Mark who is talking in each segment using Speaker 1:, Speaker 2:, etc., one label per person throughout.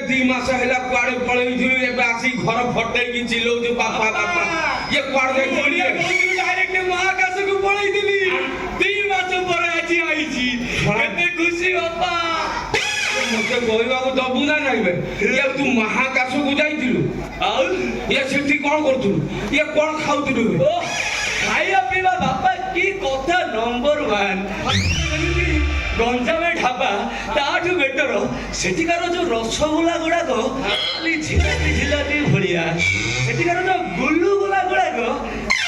Speaker 1: 2 ମାସ ହେଲା କୁଆଡେ ପଳେଇଥିଲୁ ଏବେ ଆସି ଘର ଫଟେଇକି ଚିଲଉଛୁ ବାପା ବାପା ଇଏ କୁଆଡେ ଯାଇଥିଲି
Speaker 2: ଡାଇରେକ୍ଟ ମହାକାଶକୁ ପଳେଇଥିଲି 2 ମାସ ପରେ ଆଜି ଆଇଛି କେତେ ଖୁସି ବାପା
Speaker 1: ମତେ କହିବାକୁ ଦବୁ ନା ନାଇଁ ଇଏ ତୁ ମହାକାଶକୁ ଯାଇଥିଲୁ
Speaker 2: ଆଉ
Speaker 1: ଇଏ ସେଠି କଣ କରୁଥିଲୁ ଇଏ କଣ ଖାଉଥିଲୁ
Speaker 2: ଖାଇବା ପିଇବା ବାପା କି କଥା ନମ୍ବର 1 ଗଞ୍ଜାମେ ଢାବା ତାଠୁ ବେଟର ସେଠିକାର ଯୋଉ ରସଗୋଲା ଗୁଡାକ ଖାଲି ଝିଲାପି ଝିଲାପି ଭଳିଆ ସେଠିକାର ଯୋଉ ଗୁଲୁଗୁଲା ଗୁଡାକ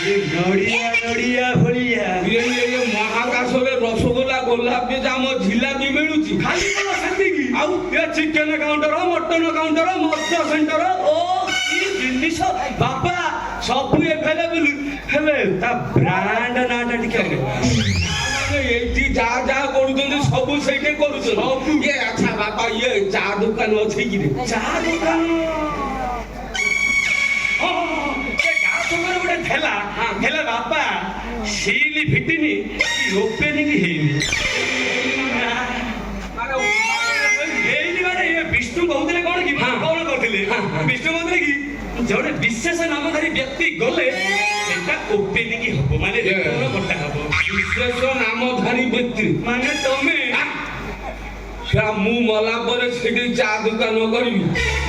Speaker 2: ନଡିଆ ନଡିଆ ଭଳିଆ
Speaker 1: ମହାକାଶରେ ରସଗୋଲା ଗୋଲାପଜାମ ଝିଲାପି ମିଳୁଛି
Speaker 2: ଖାଲି କଣ ସେତିକି ଆଉ ଚିକେନ କାଉଣ୍ଟର ମଟନ କାଉଣ୍ଟର ମଦ ସେଣ୍ଟର ଓ କି ଜିନିଷ ବାପା ସବୁ ଏଭେଲେବୁଲ ହେଲେ ତା ବ୍ରାଣ୍ଡ ନାଁଟା ଟିକେ
Speaker 1: ଏଇଠି ଯାହା ଯାହା କରୁଛନ୍ତି ସବୁ ସେଇଠି କରୁଛନ୍ତି ଇଏ ଆଚ୍ଛା ବାପା ଇଏ ଚା ଦୋକାନ ଅଛି କି
Speaker 2: ଚା ଦୋକାନ ଗୋଟେ ଥିଲା ବାପା ସିଲି ଫିଟିନି ଓପେନିଂ ହେଇନି ମାନେ ବିଷ୍ଣୁ କହୁଥିଲେ କଣ କି କଣ କରୁଥିଲେ ବିଷ୍ଣୁ କହୁଥିଲେ କି ଜଣେ ବିଶେଷ ନାମଧାରୀ ବ୍ୟକ୍ତି ଗଲେ ସେଟା ଓପେନିଂ ହବ ମାନେ କଟା ହବ
Speaker 1: ବିଶେଷ ନାମଧାରୀ ବ୍ୟକ୍ତି
Speaker 2: ମାନେ ତମେ
Speaker 1: ମୁଁ ମଲା ପରେ ସେଠି ଚା ଦୋକାନ କରିବି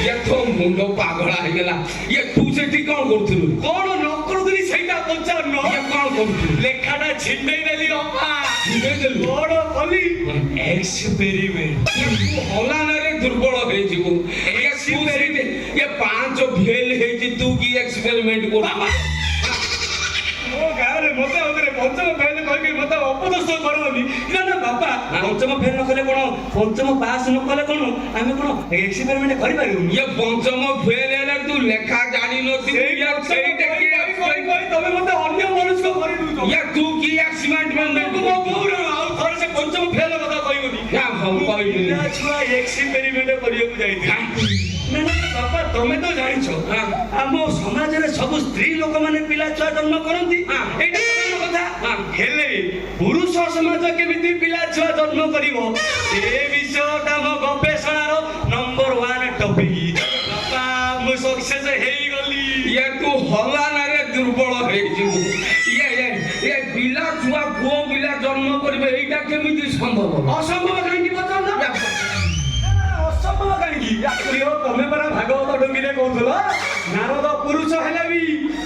Speaker 1: ଇଏ ତ ମୁଣ୍ଡ ପାଗଳା ହେଇଗଲା ଇଏ ତୁ ସେଠି କଣ କରୁଥିଲୁ
Speaker 2: କଣ ନ କରୁଥିଲି ସେଇଟା ପଚାରୁନ
Speaker 1: ଇଏ କଣ କରୁଥିଲୁ
Speaker 2: ଲେଖାଟା ଛିଣ୍ଡେଇ ଦେଲି ଅପା
Speaker 1: ଛିଣ୍ଡେଇ ଦେଲୁ
Speaker 2: କଣ କଲି ଏକ୍ସପେରିମେଣ୍ଟ
Speaker 1: ହଲାନରେ ଦୁର୍ବଳ ହେଇଯିବୁ ଇଏ 5 ଫେଲ ହେଇଛି ତୁ କି ଏକ୍ସପେରିମେଣ୍ଟ କରୁଛୁ
Speaker 2: ମୋ ଗାଁରେ ମତେ ଆଉଥରେ ପଞ୍ଚମ ଫେଲ କହିକି ମତେ ଅପଦସ୍ତ କରନି ନା ବାପା ପଞ୍ଚମ ଫେଲ ନ କଲେ କଣ ପଞ୍ଚମ ପାସ୍ ନ କଲେ କଣ ଆମେ କଣ ଏକ୍ସପେରିମେଣ୍ଟ କରିପାରିବୁନି
Speaker 1: ଇଏ ପଞ୍ଚମ ଫେଲ ହେଲେ ତୁ ଲେଖା ଜାଣିନଥିବୁ
Speaker 2: ତମେ ମତେ ଅନ୍ୟ ମନସ୍କ କରିଦଉଛ
Speaker 1: ଇଏ ତୁ କି ଏକ୍ସପେରିମେଣ୍ଟ
Speaker 2: ଆଉ ଥରେ ସେ ପଞ୍ଚମ ଫେଲ କଥା କହିବନି ଛୁଆ ଏକ୍ସପେରିମେଣ୍ଟ କରିବାକୁ ଯାଇଥିଲି ବାପା ତମେ ତ ଜାଣିଛ ଆମ ସମାଜରେ ସବୁ ସ୍ତ୍ରୀ ଲୋକମାନେ ପିଲା ଛୁଆ ଜନ୍ମ କରନ୍ତି ଏଇଟା କଥା ହେଲେ ପୁରୁଷ ସମାଜ କେମିତି ପିଲା ଛୁଆ ଜନ୍ମ କରିବ ସେ ବିଷୟଟା ମୋ ଗବେଷଣାର ନମ୍ବର 1 ଟପିକ ବାପା ମୁଁ ସକ୍ସେସ ହେଇଗଲି
Speaker 1: ଇଏ ତୁ ହଲାନାରେ ଦୁର୍ବଳ ହେଇଯିବୁ ଇଏ ପିଲା ଛୁଆ ପୁଅ ପିଲା ଜନ୍ମ କରିବେ ଏଇଟା କେମିତି ସମ୍ଭବ
Speaker 2: ଅସମ୍ଭବ କାହିଁକି ପଚାରୁନ ଅସମ୍ଭବ କାହିଁକି ତମେ ପରା ଭାଗବତ ଡଙ୍ଗିରେ କହୁଥିଲ ନାରଦ ପୁରୁଷ ହେଲେ ବି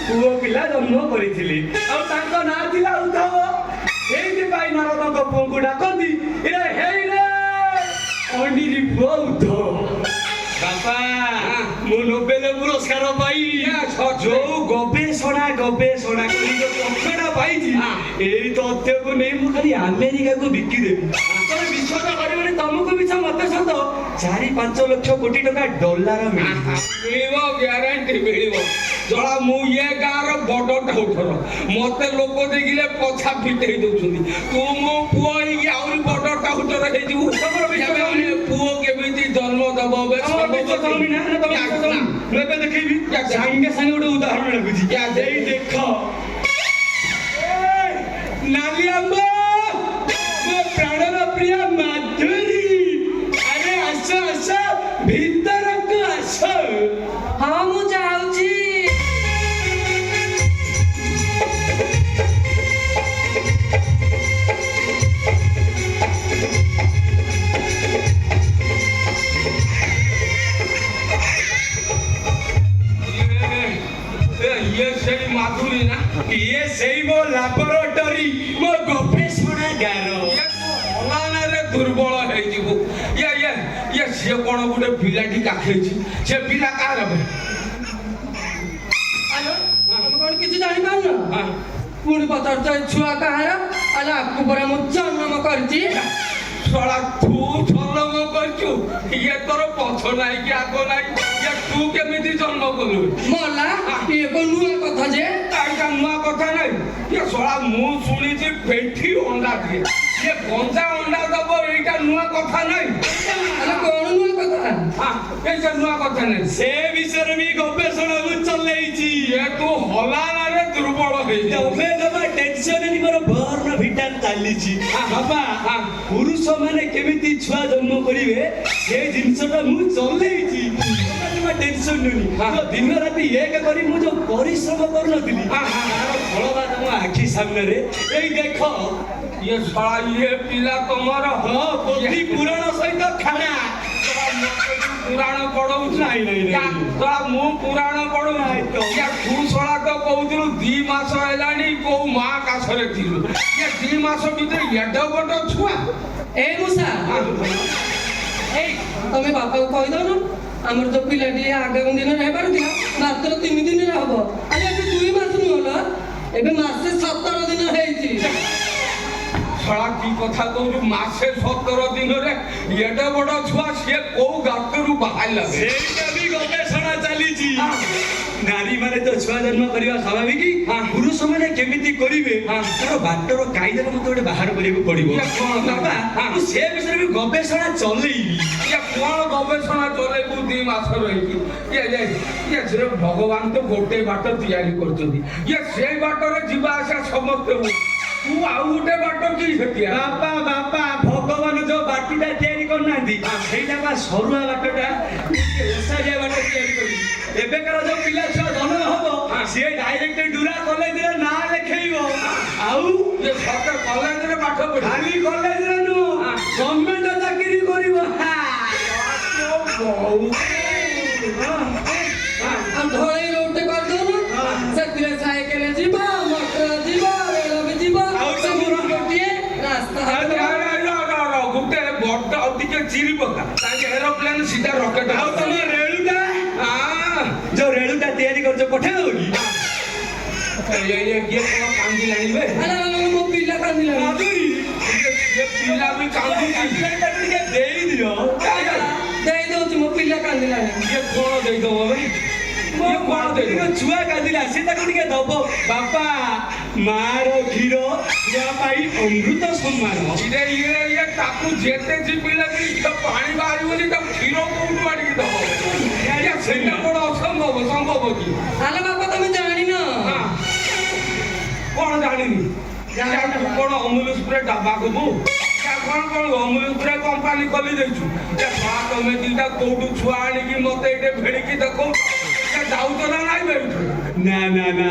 Speaker 2: ପୁଅ ପିଲା ଜନ୍ମ କରିଥିଲେ ଆଉ ତାଙ୍କ ନାଁ ଥିଲା ଉଦ୍ଧବ ସେଇଥିପାଇଁ ନାରଦଙ୍କ ପୁଅଙ୍କୁ ଡାକନ୍ତି ହେଇରେ ଅଣ୍ଡିରି ପୁଅ ଉଦ୍ଧବ ବାପା ମୁଁ ନୋବେଲ ପୁରସ୍କାର ପାଇଲି ଯୋଉ ଗବେଷଣା କରି ଯୋଉ ତଥ୍ୟଟା ପାଇଛି ଏଇ ତଥ୍ୟକୁ ନେଇ ମୁଁ ଖାଲି ଆମେରିକାକୁ ବିକିଦେବି ତମେ ବିଶ୍ୱାସ କରିବନି ତମକୁ ମିଛ ମତେ ସତ 4-5 ଲକ୍ଷ କୋଟି ଟଙ୍କା ଡଲାର
Speaker 1: ମିଳିବ ଗ୍ୟାରେଣ୍ଟି ମିଳିବ ଜଳା ମୁଁ ଇଏ ଗାଁର ବଡ ଟାଉଟର ମତେ ଲୋକ ଦେଖିଲେ ପଛା ଫିଟେଇ ଦଉଛନ୍ତି ତୁ ମୋ ପୁଅ ହେଇକି ଆହୁରି ବଡ ଟାଉଟର ହେଇଯିବୁ ପୁଅ କେମିତି ଜନ୍ମ ଦବ
Speaker 2: ଏବେ ଦେଖେଇବି ସାଙ୍ଗେ ସାଙ୍ଗେ ଗୋଟେ ଉଦାହରଣ ଲାଗୁଛି ଏଇ ଦେଖ ନାଲି ଆମ୍ବ ମୋ ପ୍ରାଣର ପ୍ରିୟ ମାଧୁରୀ ଆରେ ଆସ ଭିତରକୁ ଆସ
Speaker 3: ହଁ ମୁଁ ଯାଉଛି
Speaker 1: ମାଧୁରୀ ନା
Speaker 2: ଇଏ ସେଇ ମୋ ଲାବୋରେଟୋରୀ ମୋ ଗବେଷଣାଗାର
Speaker 1: ହଲାନାରେ ଦୁର୍ବଳ ହେଇଯିବୁ ଇଏ ସିଏ କଣ ଗୋଟେ ପିଲାଟି କାଖେଇଛି ସେ ପିଲା କାହାର
Speaker 3: କଣ କିଛି ଜାଣିପାରୁନ ପୁଣି ପଚାରୁଛ ଛୁଆ କାହାର ଆରେ ଆକୁ ପରା ମୁଁ ଜନ୍ମ କରିଛି
Speaker 1: ଶଳା ତୁ ଜନ୍ମ କରିଛୁ ଇଏ ତୋର ପଛ ନାହିଁ କି ଆଗ ନାହିଁ ତୁ କେମିତି ଜନ୍ମ କଲୁ
Speaker 3: ମଲା ଇଏ କଣ ନୂଆ କଥା ଯେ
Speaker 1: ଏଇଟା ନୂଆ କଥା ନାହିଁ ଇଏ ଶଳା ମୁଁ ଶୁଣିଛି ପେଣ୍ଠି ଅଣ୍ଡା ଦିଏ ଇଏ କଞ୍ଚା ଅଣ୍ଡା ଦବ ଏଇଟା ନୂଆ କଥା ନାହିଁ
Speaker 3: କଣ ନୂଆ କଥା
Speaker 1: ଏଇଟା ନୂଆ କଥା ନାହିଁ
Speaker 2: ସେ ବିଷୟରେ ବି ଗବେଷଣା ମୁଁ ଚଲେଇଛି
Speaker 1: ତୁ ହଲାନାରେ ଦୁର୍ବଳ ହେଇଛି
Speaker 2: ତମେ ଜମା ଟେନସନ ନି ମୋର ବର୍ଣ୍ଣ ଭିଟା ଚାଲିଛି ବାପା ପୁରୁଷ ମାନେ କେମିତି ଛୁଆ ଜନ୍ମ କରିବେ ସେ ଜିନିଷଟା ମୁଁ ଚଲେଇଛି ଜମା ଟେନସନ ନିଅନି ଦିନ ରାତି ଏକ କରି ମୁଁ ଯୋଉ ପରିଶ୍ରମ କରୁନଥିଲି ତାର ଫଳଟା ତମ ଆଖି ସାମ୍ନାରେ ଏଇ ଦେଖ
Speaker 1: ये साला ये पिला तमर
Speaker 2: ପୋଥି ପୁରାଣ ସହିତ ଖାଣା
Speaker 1: पुराण पढ़ऊ
Speaker 2: ନାଇଁ ନାଇଁ ନାଇଁ
Speaker 1: तोरा मु पुराण पढ़ू
Speaker 2: ନାଇଁ ତ।
Speaker 1: या तू सला तो कहउथिलु 2 मास हेलानी को मां कासरे थिलु ये 2 मास भीतर एड बड छुआ
Speaker 3: ए मुसा ए तमे बापा को कहि दो न हमर जो पिलाटी आगामी दिन रहबार दिला मात्र 3 दिन रे हबो अरे अबे 2 मास नु होला एबे मासे 17 दिन हेइची
Speaker 1: साला की कथा कहू मासे 17 दिन रे एड बड छुआ से को गातरू बाहर लगे
Speaker 2: ସେଇଟା ବି ଗବେଷଣା ଚାଲିଛି ନାରୀ ମାନେ ତ ଛୁଆ ଜନ୍ମ କରିବା ସ୍ୱାଭାବିକ ପୁରୁଷ ମାନେ କେମିତି କରିବେ ତାର ବାଟର କାଇଦାରେ ମତେ ଗୋଟେ ବାହାର କରିବାକୁ ପଡିବ
Speaker 1: ଇଏ କଣ
Speaker 2: ବାପା ମୁଁ ସେ ବିଷୟରେ ବି ଗବେଷଣା ଚଲେଇବି
Speaker 1: ये कौन गवेषणा चले 2 मास रही ये सिर्फ भगवान तो गोटे बाट तैयारी करछथि ये से बाट रे जीवा आशा समस्त हो तू आउ गोटे बाट की हेतिया
Speaker 2: ବାପା ବାପା ଭଗବାନ ଯୋଉ ବାଟଟା ତିଆରି କରୁନାହାନ୍ତି ସେଇଟା ବା ସରୁଆ ବାଟଟା ଓସାରିଆ ବାଟ ତିଆରି କରିବି ଏବେକାର ଯୋଉ ପିଲା ଛୁଆ ଜନ୍ମ ହବ ସିଏ ଡାଇରେକ୍ଟ ଡୁରା କଲେଜରେ ନାଁ ଲେଖେଇବ ଆଉ
Speaker 1: ये सते कॉलेज रे पाठ पढ़ी
Speaker 2: ଖାଲି କଲେଜରେ ନୁହଁ ଗଭର୍ଣ୍ଣମେଣ୍ଟ ଚାକିରି କରିବ
Speaker 3: हम धोळे रोटे कर दो न सतिरे साइकिल जीवा मोटर जीवा रेल भी जीवा
Speaker 2: ଆଉ ତ
Speaker 3: सब
Speaker 2: ମୋର-
Speaker 3: गोटिए रास्ता
Speaker 1: गोटे बड़ टिके चिरी पका एरोप्लेन सीधा रॉकेट
Speaker 2: ଆଉ ତମ ରେଳୁଟା
Speaker 1: हां
Speaker 2: ଯୋଉ ରେଳୁଟା ତିଆରି କରୁଛ ପଠେଇବ କି
Speaker 1: ये कौन कांदी लानी बे
Speaker 3: अरे मो पिला कांदिला
Speaker 1: ये पिला भी कांदी
Speaker 2: ରେଳୁଟା ଟିକେ ଦେଇଦିଅ
Speaker 3: दे दो मो पिला कांदिला
Speaker 1: ये कौन दे दो बे ये कौन दे दो
Speaker 2: ଛୁଆ କାନ୍ଦିଲା ସେ ତାକୁ ଟିକେ ଦବ ବାପା ମାର କ୍ଷୀର ଛୁଆ ପାଇଁ ଅମୃତ ସମାନ
Speaker 1: ये ताकू जेते जी पिला की पानी बाहरी बोली तब खीरो कोउट मारी दो ये सेटा बड़ संभव की
Speaker 3: अरे बाबा तुम जानी ना
Speaker 1: हां कौन जानिनी या तू कौन अमूल स्प्रे डब्बा को या कौन अमूल स्प्रे कंपनी खोली देछु या बा तमे दिटा कोउट छुआ आनी की मते एटे भेड़ी की देखो या जाऊ तो ना नाही बैठ
Speaker 2: ନା ନା ନା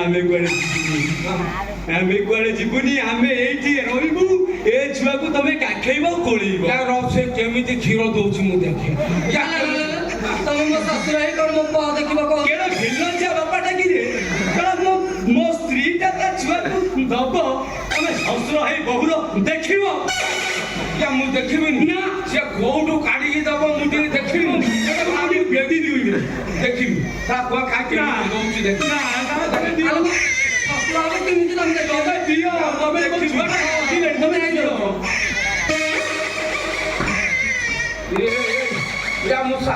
Speaker 2: ଆମେ କୁଆଡେ ଯିବୁନି ଆମେ ଏଇଠି ରହିବୁ ଏ ଛୁଆକୁ ତମେ କାଖେଇବ କୋଳେଇବ
Speaker 1: या रब से केमिति खीरो दउछि मु देखे या
Speaker 3: तुम मो ससुर है कर मो पा देखिबो को
Speaker 2: କେଡ ଭିଲଞ୍ଚିଆ ବାପାଟା କି ରେ ମୋ ସ୍ତ୍ରୀଟା ତା ଛୁଆକୁ ଦବ ତମେ ଶ୍ୱଶୁର ହେଇ ବହୁର ଦେଖିବ
Speaker 1: या मु देखिबि ना से कोउटु काढी की दबो मु टिके देखिबि
Speaker 2: ଭାବି ବେଦି ଦିउନି
Speaker 1: देखिबि ता को खाकी दउछि देख
Speaker 2: ନା ତମେ ଦିଅ
Speaker 3: अरे ससुर आवे केमिति तुम देखो
Speaker 2: ତମେ ଦିଅ ତମେ ମୋ ଛୁଆଟା ରଖିଲେ ତମେ ଦିଅ
Speaker 1: या मुसा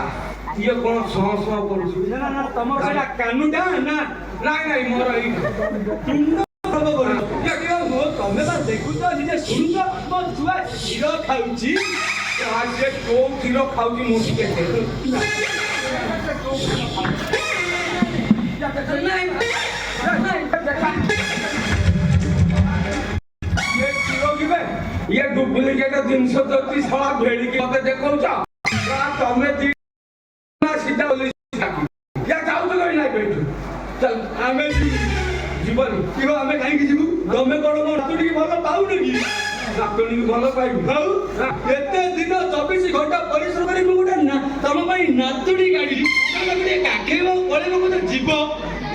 Speaker 1: ये कौन सह सह करूछि
Speaker 2: ନା ନା ତମର ସେଟା କାନୁଟା ନା
Speaker 1: ନାଇଁ ନାଇଁ ମୋର ଏଇ
Speaker 2: ତମେ ବା ଦେଖୁଛ ନିଜେ ଶୁଣୁଛ ମୋ ଛୁଆ କ୍ଷୀର ଖାଉଛି
Speaker 1: आज को खीरो खाउछि मु टिके
Speaker 3: नहीं
Speaker 1: ये खीरो किबे ये डुप्लीकेट जिंस दति साला भेड़ी की मते देखौछ तमे दी ना सीधा बोली या जाऊ तो नहीं बैठ चल
Speaker 2: ଆମେ
Speaker 1: जीवन
Speaker 2: କିହ ଆମେ କାହିଁକି ଯିବୁ ତମେ କଣ ମୋ ନାତୁଣୀକି ଭଲ ପାଉନ କି
Speaker 1: नातुणी भल पाइबु
Speaker 2: ଆଉ ଏତେ ଦିନ 24 ଘଣ୍ଟା ପରିଶ୍ରମ କରି ମୁଁ ଗୋଟେ ତମ ପାଇଁ ନାତୁଣୀ କାଢିଲି ତମେ ଗୋଟେ କାଖେଇବ ପଳେଇବ ଗୋଟେ ଯିବ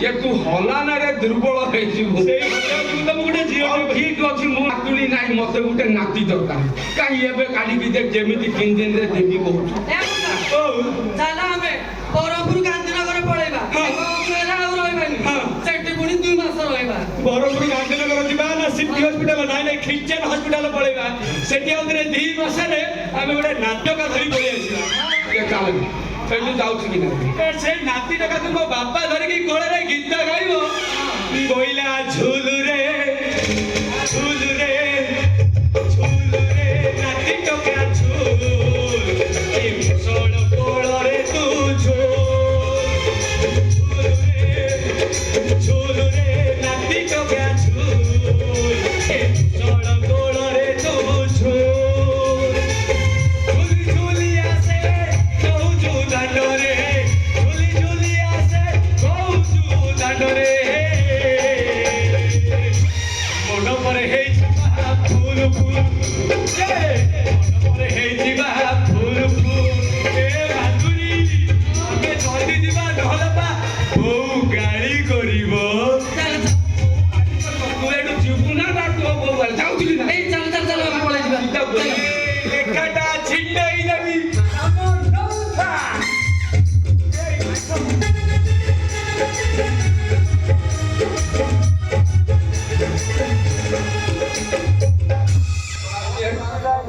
Speaker 1: ये तू हला ना रे दुर्बल हे जीवु
Speaker 2: ସେଇ ଭଳିଆ ତୁ ତମ ଗୋଟେ ଝିଅ
Speaker 1: ठीक अछि मु नातुणी नाही मते गुटे नाती दरकार काई एबे काली की देख जेमिति 3 दिन रे देवी कहू
Speaker 3: ए मुसा चला हमें बरपुर गांधीनगर पळेबा मेरा और रहबानी सेठी पुणी 2 मास रहबा
Speaker 2: ବରପୁର ଗାନ୍ଧୀନଗର ଯିବା ନା ସିଟି ହସ୍ପିଟାଲ ନାଇଁ ନାଇଁ ଖ୍ରୀଷ୍ଟିଆନ ହସ୍ପିଟାଲ ପଳେଇବା ସେଠି ଆଉ 2 ମାସରେ ଆମେ ଗୋଟେ ନାଟକ ଧରି ପଳେଇ ଆସିବା
Speaker 1: ये चाल ସେଠି ଯାଉଛି କି ନାହିଁ
Speaker 2: ସେ ନାତିଟା ମୋ ବାପା ଧରିକି କୋଳରେ ଗୀତ ଗାଇବ ବୋଇଲା ଝୁଲୁରେ ଝୁଲୁରେ ଝୁଲୁରେ ନାତି ଟକା ଝୁଲ ଏ ଭୂଷଣ କୋଳରେ ତୁ ଝୁଲୁରେ ଝୁଲୁରେ ନାତି ଟକା ଝୁଲ ଗାଳି କରିବ।
Speaker 3: ଚାଲ
Speaker 1: ତୁ ଏଠୁ ଯିବୁ ନା ନା ତୋ ବୋଉ ଗାଳି ଯାଉଛୁ କି ନା
Speaker 3: ଏଇ ଚାଲ ଚାଲ ଚାଲ ଆମେ ପଳେଇ ଯିବା ଚାଲ।
Speaker 2: ଲେଖାଟା ଛିଣ୍ଡେଇ ଦେବି ଆମ ନୌଥା।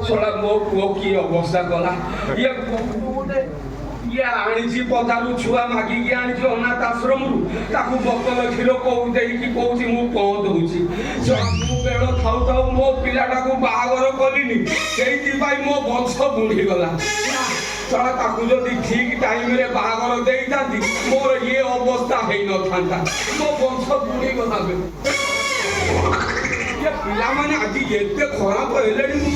Speaker 1: ଶଳା ମୋ ପୁଅ କି ଅବସ୍ଥା କଲା ଇଏ ଗୋଟେ ଇଏ ଆଣିଛି ପଦାରୁ ଛୁଆ ମାଗିକି ଆଣିଛି ଅନାଥ ଆଶ୍ରମରୁ ତାକୁ ବୋତଲ କ୍ଷୀର କୋଉ ଦେଇକି କହୁଛି ମୁଁ କଣ ଦଉଛି ମୁଁ ବେଳ ଥାଉ ଥାଉ ମୋ ପିଲାଟାକୁ ବାହାଘର କଲିନି ସେଇଥିପାଇଁ ମୋ ବଂଶ ବୁଡ଼ିଗଲା ଶଳା ତାକୁ ଯଦି ଠିକ ଟାଇମରେ ବାହାଘର ଦେଇଥାନ୍ତି ମୋର ଇଏ ଅବସ୍ଥା ହେଇନଥାନ୍ତା ମୋ ବଂଶ ବୁଡ଼ିଗଲା ପିଲାମାନେ ଆଜି ଏତେ ଖରାପ ହେଲେଣି ମୁଁ